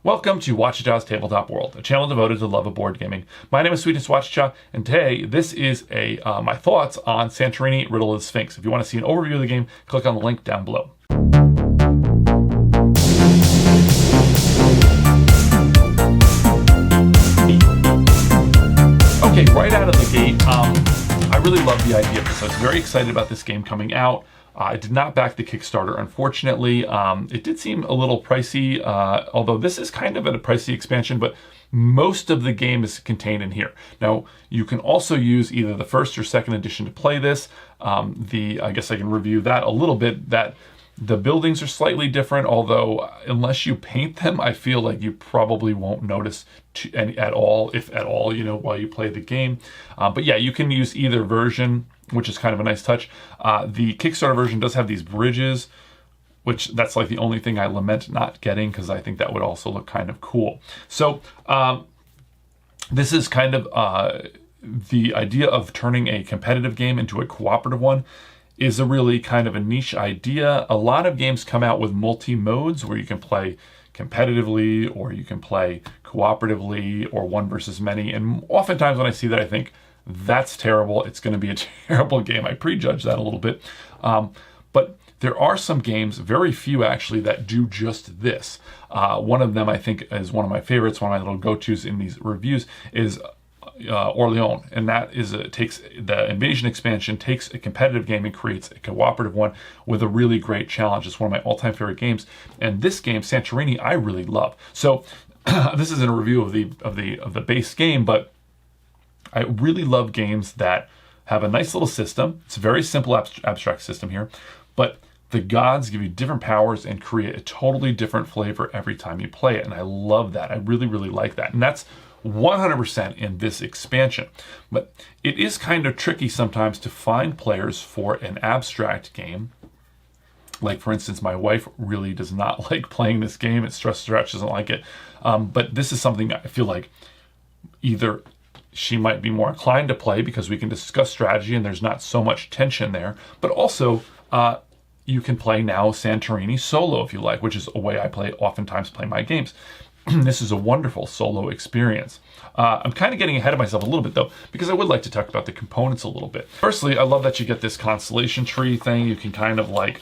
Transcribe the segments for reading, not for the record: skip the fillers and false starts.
Welcome to Whachacha's Tabletop World, a channel devoted to the love of board gaming. My name is Sweetness Whachacha, and today this is my thoughts on Santorini, Riddle, and Sphinx. If you want to see an overview of the game, click on the link down below. Okay, right out of the gate, I really love the idea of this. I was very excited about this game coming out. I did not back the Kickstarter, unfortunately. It did seem a little pricey, although this is kind of a pricey expansion, but most of the game is contained in here. Now, you can also use either the first or second edition to play this. I guess I can review that a little bit. That the buildings are slightly different, although unless you paint them, I feel like you probably won't notice at all, if at all, while you play the game. But yeah, you can use either version, which is kind of a nice touch. The Kickstarter version does have these bridges, which that's like the only thing I lament not getting, because I think that would also look kind of cool. So this is kind of the idea of turning a competitive game into a cooperative one is a really kind of a niche idea. A lot of games come out with multi-modes where you can play competitively, or you can play cooperatively, or one versus many. And oftentimes when I see that, I think, that's terrible. It's going to be a terrible game. I prejudge that a little bit. But there are some games, very few actually, that do just this. One of them I think is one of my favorites, one of my little go-tos in these reviews is Orleans, and that is takes the Invasion expansion, takes a competitive game and creates a cooperative one with a really great challenge. It's one of my all-time favorite games, and this game, Santorini, I really love. So this isn't a review of the base game, but I really love games that have a nice little system. It's a very simple abstract system here, but the gods give you different powers and create a totally different flavor every time you play it, and I love that. I really, really like that, and that's 100% in this expansion. But it is kind of tricky sometimes to find players for an abstract game. Like, for instance, my wife really does not like playing this game. It stresses her out. She doesn't like it. But this is something I feel like either she might be more inclined to play because we can discuss strategy and there's not so much tension there. But also, you can play now Santorini solo if you like, which is a way I oftentimes play my games. This is a wonderful solo experience. I'm kind of getting ahead of myself a little bit though, because I would like to talk about the components a little bit. Firstly, I love that you get this constellation tree thing. You can kind of like,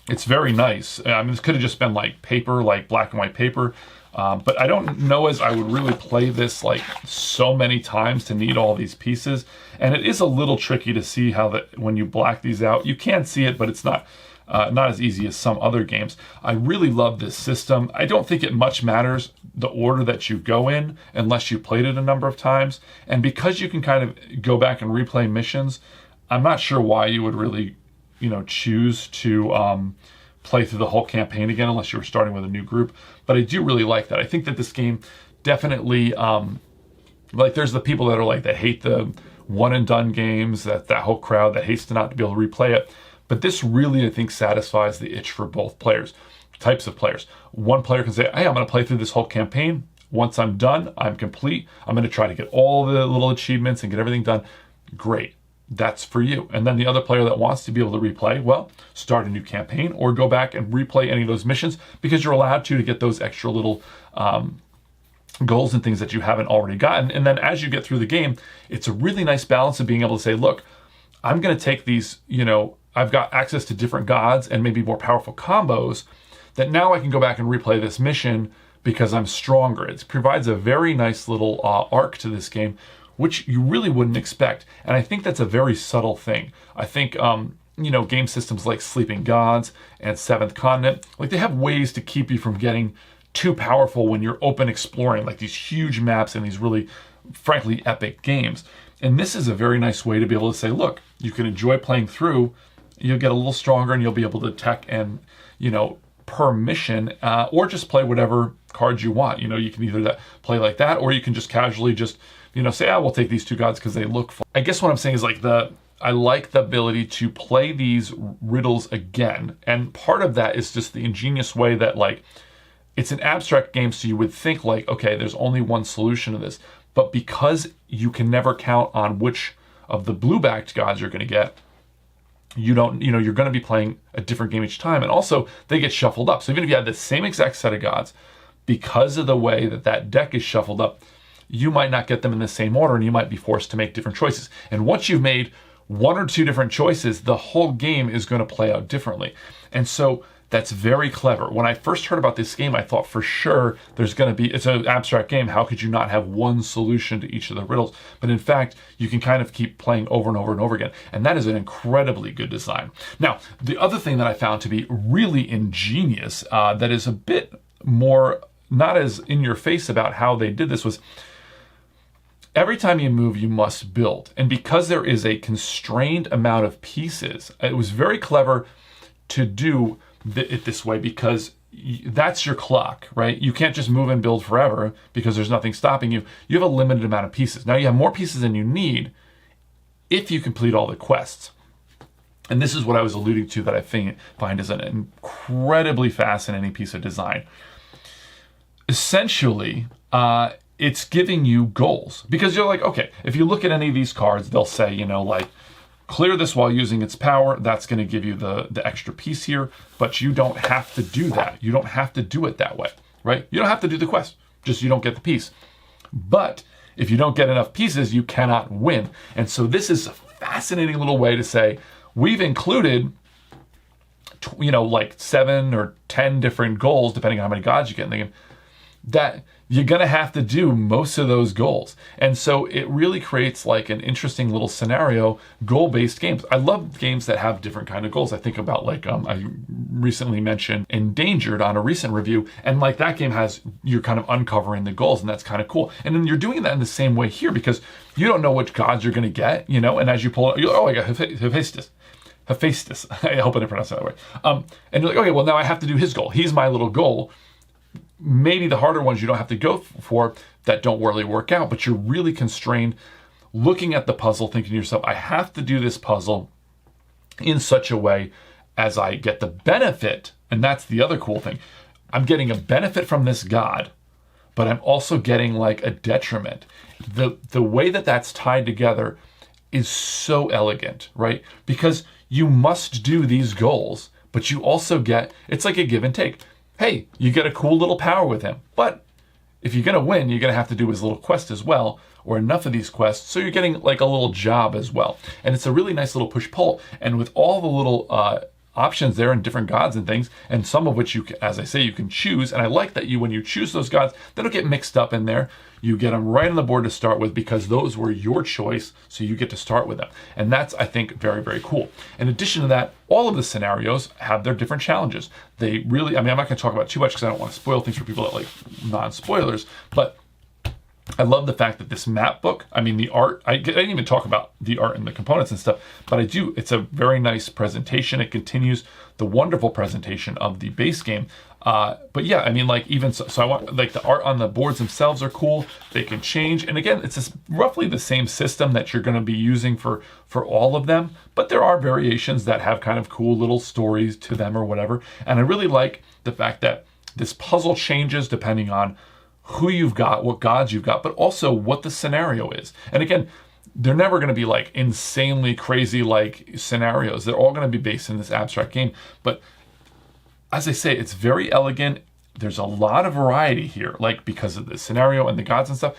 it's very nice. I mean, this could have just been like paper, like black and white paper. But I don't know as I would really play this like so many times to need all these pieces. And it is a little tricky to see how that when you black these out, you can see it, but it's not as easy as some other games. I really love this system. I don't think it much matters the order that you go in unless you played it a number of times. And because you can kind of go back and replay missions, I'm not sure why you would really, choose to play through the whole campaign again unless you were starting with a new group. But I do really like that. I think that this game definitely, like there's the people that are like, that hate the one and done games, that whole crowd that hates to not to be able to replay it. But this really, I think, satisfies the itch for both types of players. One player can say, hey, I'm going to play through this whole campaign. Once I'm done, I'm complete. I'm going to try to get all the little achievements and get everything done. Great. That's for you. And then the other player that wants to be able to replay, well, start a new campaign or go back and replay any of those missions because you're allowed to get those extra little goals and things that you haven't already gotten. And then as you get through the game, it's a really nice balance of being able to say, look, I'm going to take these, I've got access to different gods and maybe more powerful combos that now I can go back and replay this mission because I'm stronger. It provides a very nice little arc to this game, which you really wouldn't expect. And I think that's a very subtle thing. I think, game systems like Sleeping Gods and Seventh Continent, like they have ways to keep you from getting too powerful when you're open exploring, like these huge maps and these really, frankly, epic games. And this is a very nice way to be able to say, look, you can enjoy playing through, you'll get a little stronger and you'll be able to tech and, per mission, or just play whatever cards you want. You can either play like that, or you can just casually just, say, we'll take these two gods because they look fun. I guess what I'm saying is like I like the ability to play these riddles again. And part of that is just the ingenious way that like, it's an abstract game. So you would think like, okay, there's only one solution to this, but because you can never count on which of the blue-backed gods you're going to get, you're going to be playing a different game each time. And also they get shuffled up. So even if you had the same exact set of gods, because of the way that that deck is shuffled up, you might not get them in the same order, and you might be forced to make different choices. And once you've made one or two different choices, the whole game is going to play out differently. And so that's very clever. When I first heard about this game, I thought for sure there's going to be, it's an abstract game. How could you not have one solution to each of the riddles? But in fact, you can kind of keep playing over and over and over again. And that is an incredibly good design. Now, the other thing that I found to be really ingenious, that is a bit more, not as in your face about how they did this, was every time you move, you must build. And because there is a constrained amount of pieces, it was very clever to do it this way, because that's your clock, right? You can't just move and build forever because there's nothing stopping you. You have a limited amount of pieces. Now you have more pieces than you need if you complete all the quests. And this is what I was alluding to, that I find is an incredibly fascinating piece of design. Essentially, it's giving you goals, because you're like, okay, if you look at any of these cards, they'll say, you know, like, clear this while using its power. That's going to give you the extra piece here, but you don't have to do that. You don't have to do it that way, right? You don't have to do the quest, just you don't get the piece. But if you don't get enough pieces, you cannot win. And so this is a fascinating little way to say, we've included, you know, like 7 or 10 different goals, depending on how many gods you get in the game, that you're going to have to do most of those goals. And so it really creates like an interesting little scenario, goal-based games. I love games that have different kind of goals. I think about like, I recently mentioned Endangered on a recent review, and like that game has, you're kind of uncovering the goals, and that's kind of cool. And then you're doing that in the same way here, because you don't know which gods you're going to get, you know, and as you pull it, oh, I got Hephaestus. I hope I didn't pronounce it that way. And you're like, okay, well now I have to do his goal. He's my little goal. Maybe the harder ones you don't have to go for, that don't really work out, but you're really constrained looking at the puzzle, thinking to yourself, I have to do this puzzle in such a way as I get the benefit. And that's the other cool thing. I'm getting a benefit from this god, but I'm also getting like a detriment. The way that that's tied together is so elegant, right? Because you must do these goals, but you also get, it's like a give and take. Hey, you get a cool little power with him, but if you're going to win, you're going to have to do his little quest as well, or enough of these quests, so you're getting like a little job as well. And it's a really nice little push-pull, and with all the little options there and different gods and things, and some of which you can, as I say, you can choose. And I like that when you choose those gods, they don't get mixed up in there. You get them right on the board to start with, because those were your choice, so you get to start with them. And that's, I think, very, very cool. In addition to that, all of the scenarios have their different challenges. They really, I mean, I'm not going to talk about too much because I don't want to spoil things for people that like non-spoilers, but I love the fact that this map book, I mean, the art, I didn't even talk about the art and the components and stuff, but I do. It's a very nice presentation. It continues the wonderful presentation of the base game. But yeah, I mean, like even so I want, like the art on the boards themselves are cool. They can change. And again, it's roughly the same system that you're going to be using for all of them. But there are variations that have kind of cool little stories to them or whatever. And I really like the fact that this puzzle changes depending on who you've got, what gods you've got, but also what the scenario is. And again, they're never going to be like insanely crazy like scenarios. They're all going to be based in this abstract game. But as I say, it's very elegant. There's a lot of variety here, like because of the scenario and the gods and stuff.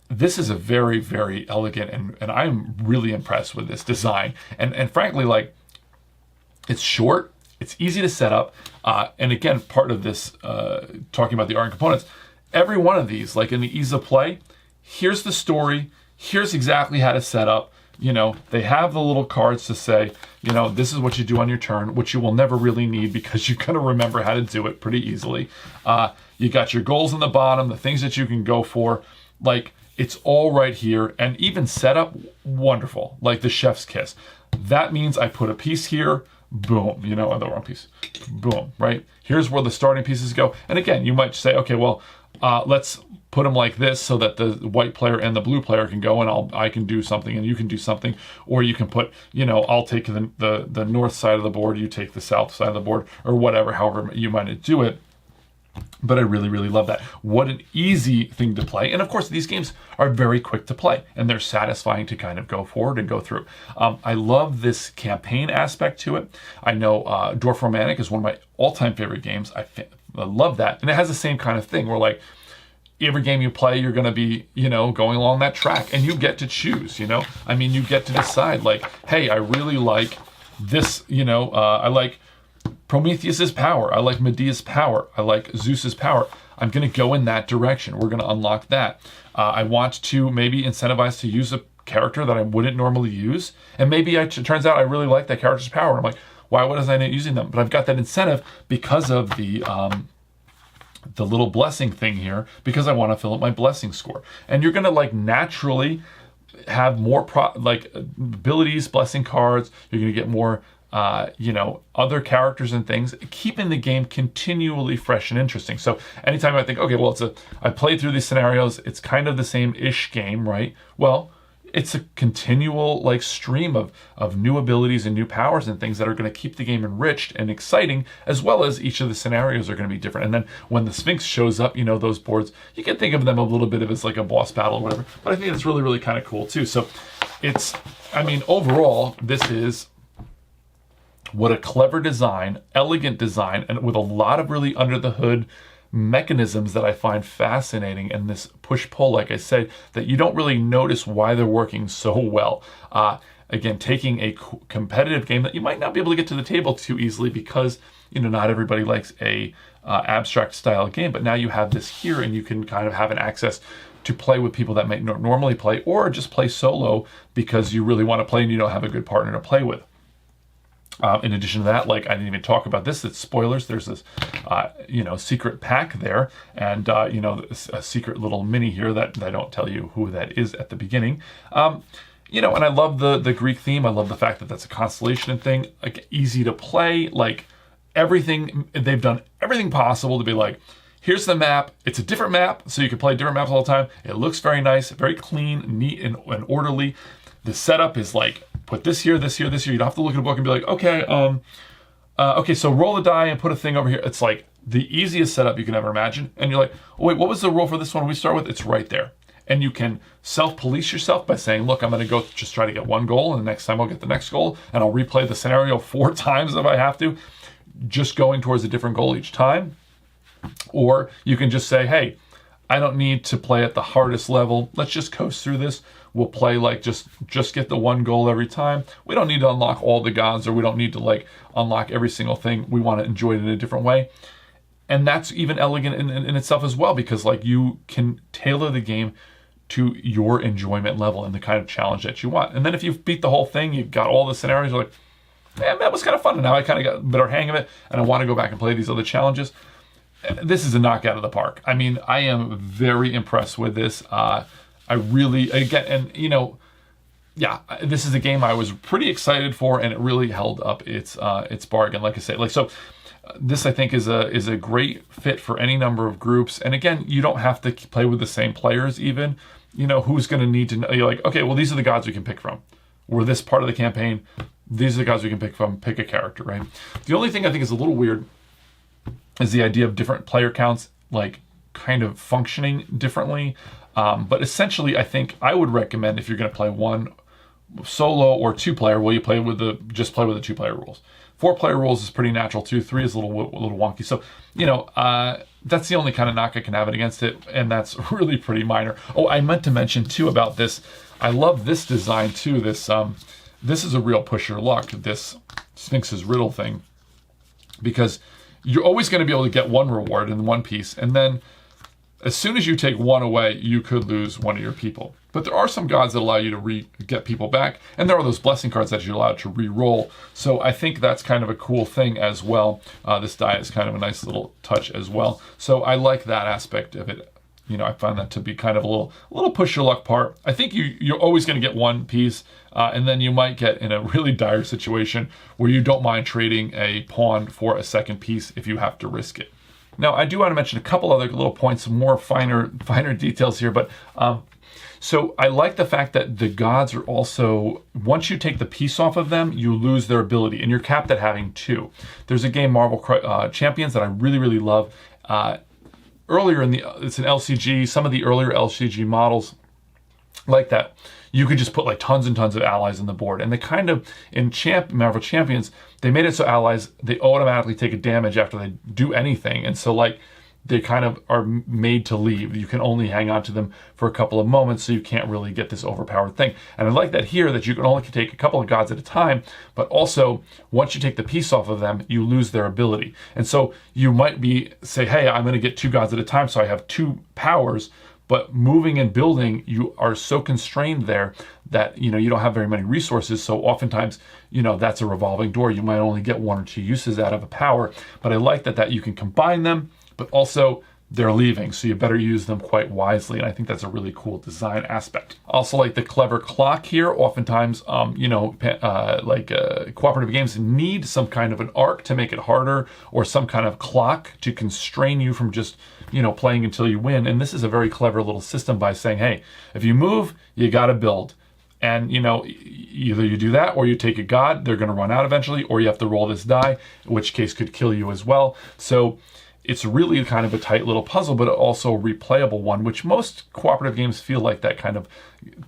This is a very, very elegant, and I'm really impressed with this design. And frankly, like, it's short, it's easy to set up. And again, part of this, talking about the art and components, every one of these, like in the ease of play, here's the story, here's exactly how to set up. You know, they have the little cards to say, you know, this is what you do on your turn, which you will never really need because you're going to remember how to do it pretty easily. You got your goals on the bottom, the things that you can go for. Like, it's all right here. And even setup, wonderful. Like the chef's kiss. That means I put a piece here, boom, you know, the wrong piece, boom, right? Here's where the starting pieces go. And again, you might say, okay, well, let's put them like this so that the white player and the blue player can go, and I can do something and you can do something. Or you can put, you know, I'll take the north side of the board, you take the south side of the board, or whatever, however you might do it. But I really, really love that. What an easy thing to play. And of course, these games are very quick to play, and they're satisfying to kind of go forward and go through. I love this campaign aspect to it. I know Dwarf Romantic is one of my all-time favorite games. I love that. And it has the same kind of thing where like every game you play, you're going to be, going along that track, and you get to choose, I mean, you get to decide like, hey, I really like this, I like Prometheus's power. I like Medea's power. I like Zeus's power. I'm going to go in that direction. We're going to unlock that. I want to maybe incentivize to use a character that I wouldn't normally use. And maybe it turns out I really like that character's power. And I'm like, why was I not using them? But I've got that incentive because of the little blessing thing here, because I want to fill up my blessing score. And you're going to like naturally have more abilities, blessing cards. You're going to get more other characters and things, keeping the game continually fresh and interesting. So anytime I think, okay, well, I played through these scenarios, it's kind of the same-ish game, right? Well, it's a continual like stream of new abilities and new powers and things that are going to keep the game enriched and exciting, as well as each of the scenarios are going to be different. And then when the Sphinx shows up, those boards, you can think of them a little bit of as like a boss battle or whatever. But I think it's really, really kind of cool too. So overall, this is what a clever design, elegant design, and with a lot of really under the hood mechanisms that I find fascinating, and this push-pull, like I said, that you don't really notice why they're working so well. Again, taking a competitive game that you might not be able to get to the table too easily because, not everybody likes a abstract style game, but now you have this here and you can kind of have an access to play with people that might normally play, or just play solo because you really want to play and you don't have a good partner to play with. In addition to that, like I didn't even talk about this, it's spoilers. There's this, secret pack there, and a secret little mini here that I don't tell you who that is at the beginning. And I love the Greek theme. I love the fact that that's a constellation thing, like easy to play, like everything. They've done everything possible to be like, here's the map. It's a different map, so you can play different maps all the time. It looks very nice, very clean, neat, and orderly. The setup is like, put this here, this here, this here. You don't have to look at a book and be like, okay, so roll a die and put a thing over here. It's like the easiest setup you can ever imagine. And you're like, oh, wait, what was the roll for this one we start with? It's right there. And you can self-police yourself by saying, look, I'm going to go just try to get one goal, and the next time I'll get the next goal, and I'll replay the scenario 4 times if I have to, just going towards a different goal each time. Or you can just say, hey, I don't need to play at the hardest level. Let's just coast through this. We'll play like just get the one goal every time. We don't need to unlock all the gods, or we don't need to like unlock every single thing. We want to enjoy it in a different way. And that's even elegant in itself as well, because like you can tailor the game to your enjoyment level and the kind of challenge that you want. And then if you've beat the whole thing, you've got all the scenarios, you're like, man, that was kind of fun. And now I kind of got a better hang of it, and I want to go back and play these other challenges. This is a knockout of the park. I mean, I am very impressed with this. I really, again, and this is a game I was pretty excited for, and it really held up its bargain. Like I say, this I think is a great fit for any number of groups. And again, you don't have to play with the same players even. Who's going to need to know? You're like, okay, well, these are the gods we can pick from. We're this part of the campaign. These are the gods we can pick from. Pick a character, right? The only thing I think is a little weird is the idea of different player counts, like kind of functioning differently. But essentially, I think I would recommend, if you're going to play one solo or 2-player, well, you play with the 2-player rules. 4-player rules is pretty natural too. 3 is a little wonky. So, that's the only kind of knock I can have it against it, and that's really pretty minor. Oh, I meant to mention too about this. I love this design too. This is a real push your luck, this Sphinx's Riddle thing, because you're always going to be able to get one reward in one piece, and then as soon as you take one away, you could lose one of your people. But there are some gods that allow you to get people back, and there are those blessing cards that you're allowed to re-roll. So I think that's kind of a cool thing as well. This die is kind of a nice little touch as well. So I like that aspect of it. I find that to be kind of a little push your luck part. I think you're always going to get one piece, and then you might get in a really dire situation where you don't mind trading a pawn for a second piece if you have to risk it. Now, I do want to mention a couple other little points, more finer details here, but so I like the fact that the gods are also, once you take the piece off of them, you lose their ability, and you're capped at having 2. There's a game, Marvel Champions, that I really, really love. Earlier it's an LCG, some of the earlier LCG models like that you could just put like tons and tons of allies on the board. And they kind of, in Marvel Champions, they made it so allies, they automatically take a damage after they do anything. And so like, they kind of are made to leave. You can only hang on to them for a couple of moments, so you can't really get this overpowered thing. And I like that here, that you can only take a couple of gods at a time, but also once you take the piece off of them, you lose their ability. And so you might say, hey, I'm going to get 2 gods at a time, so I have 2 powers. But moving and building, you are so constrained there that, you don't have very many resources. So oftentimes, that's a revolving door. You might only get 1 or 2 uses out of a power. But I like that you can combine them, but also they're leaving, so you better use them quite wisely. And I think that's a really cool design aspect. Also like the clever clock here. Oftentimes, cooperative games need some kind of an arc to make it harder, or some kind of clock to constrain you from just, playing until you win. And this is a very clever little system by saying, hey, if you move, you got to build. And, either you do that or you take a god, they're going to run out eventually, or you have to roll this die, in which case could kill you as well. So it's really kind of a tight little puzzle, but also a replayable one, which most cooperative games feel like that kind of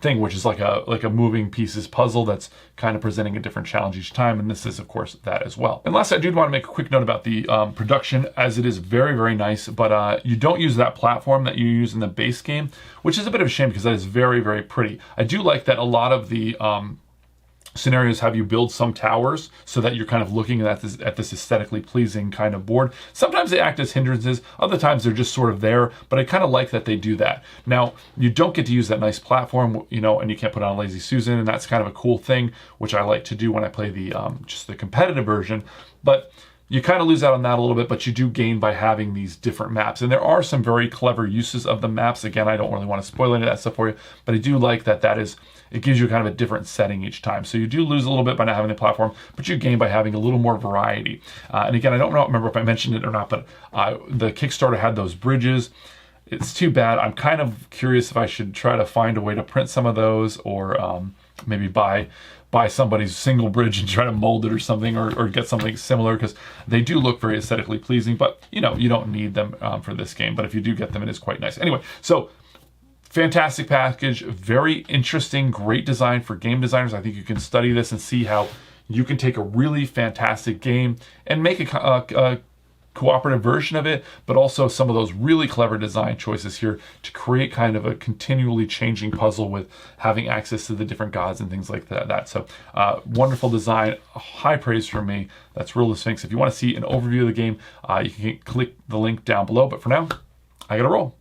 thing, which is like a moving pieces puzzle that's kind of presenting a different challenge each time. And this is, of course, that as well. And last, I do want to make a quick note about the production, as it is very, very nice, but you don't use that platform that you use in the base game, which is a bit of a shame because that is very, very pretty. I do like that a lot of the scenarios have you build some towers so that you're kind of looking at this aesthetically pleasing kind of board. Sometimes they act as hindrances, other times they're just sort of there, but I kind of like that they do that. Now, you don't get to use that nice platform, and you can't put on a Lazy Susan, and that's kind of a cool thing, which I like to do when I play the just the competitive version. But you kind of lose out on that a little bit, but you do gain by having these different maps. And there are some very clever uses of the maps. Again, I don't really want to spoil any of that stuff for you, but I do like that it gives you kind of a different setting each time. So you do lose a little bit by not having the platform, but you gain by having a little more variety. And again, I don't remember if I mentioned it or not, but the Kickstarter had those bridges. It's too bad. I'm kind of curious if I should try to find a way to print some of those, or maybe buy somebody's single bridge and try to mold it or something, or get something similar, because they do look very aesthetically pleasing, but you don't need them for this game. But if you do get them, it is quite nice. Anyway, so fantastic package, very interesting, great design for game designers. I think you can study this and see how you can take a really fantastic game and make a cooperative version of it, but also some of those really clever design choices here to create kind of a continually changing puzzle with having access to the different gods and things like that. So wonderful design, high praise from me. That's Riddle the Sphinx. If you want to see an overview of the game, you can click the link down below. But for now, I gotta roll.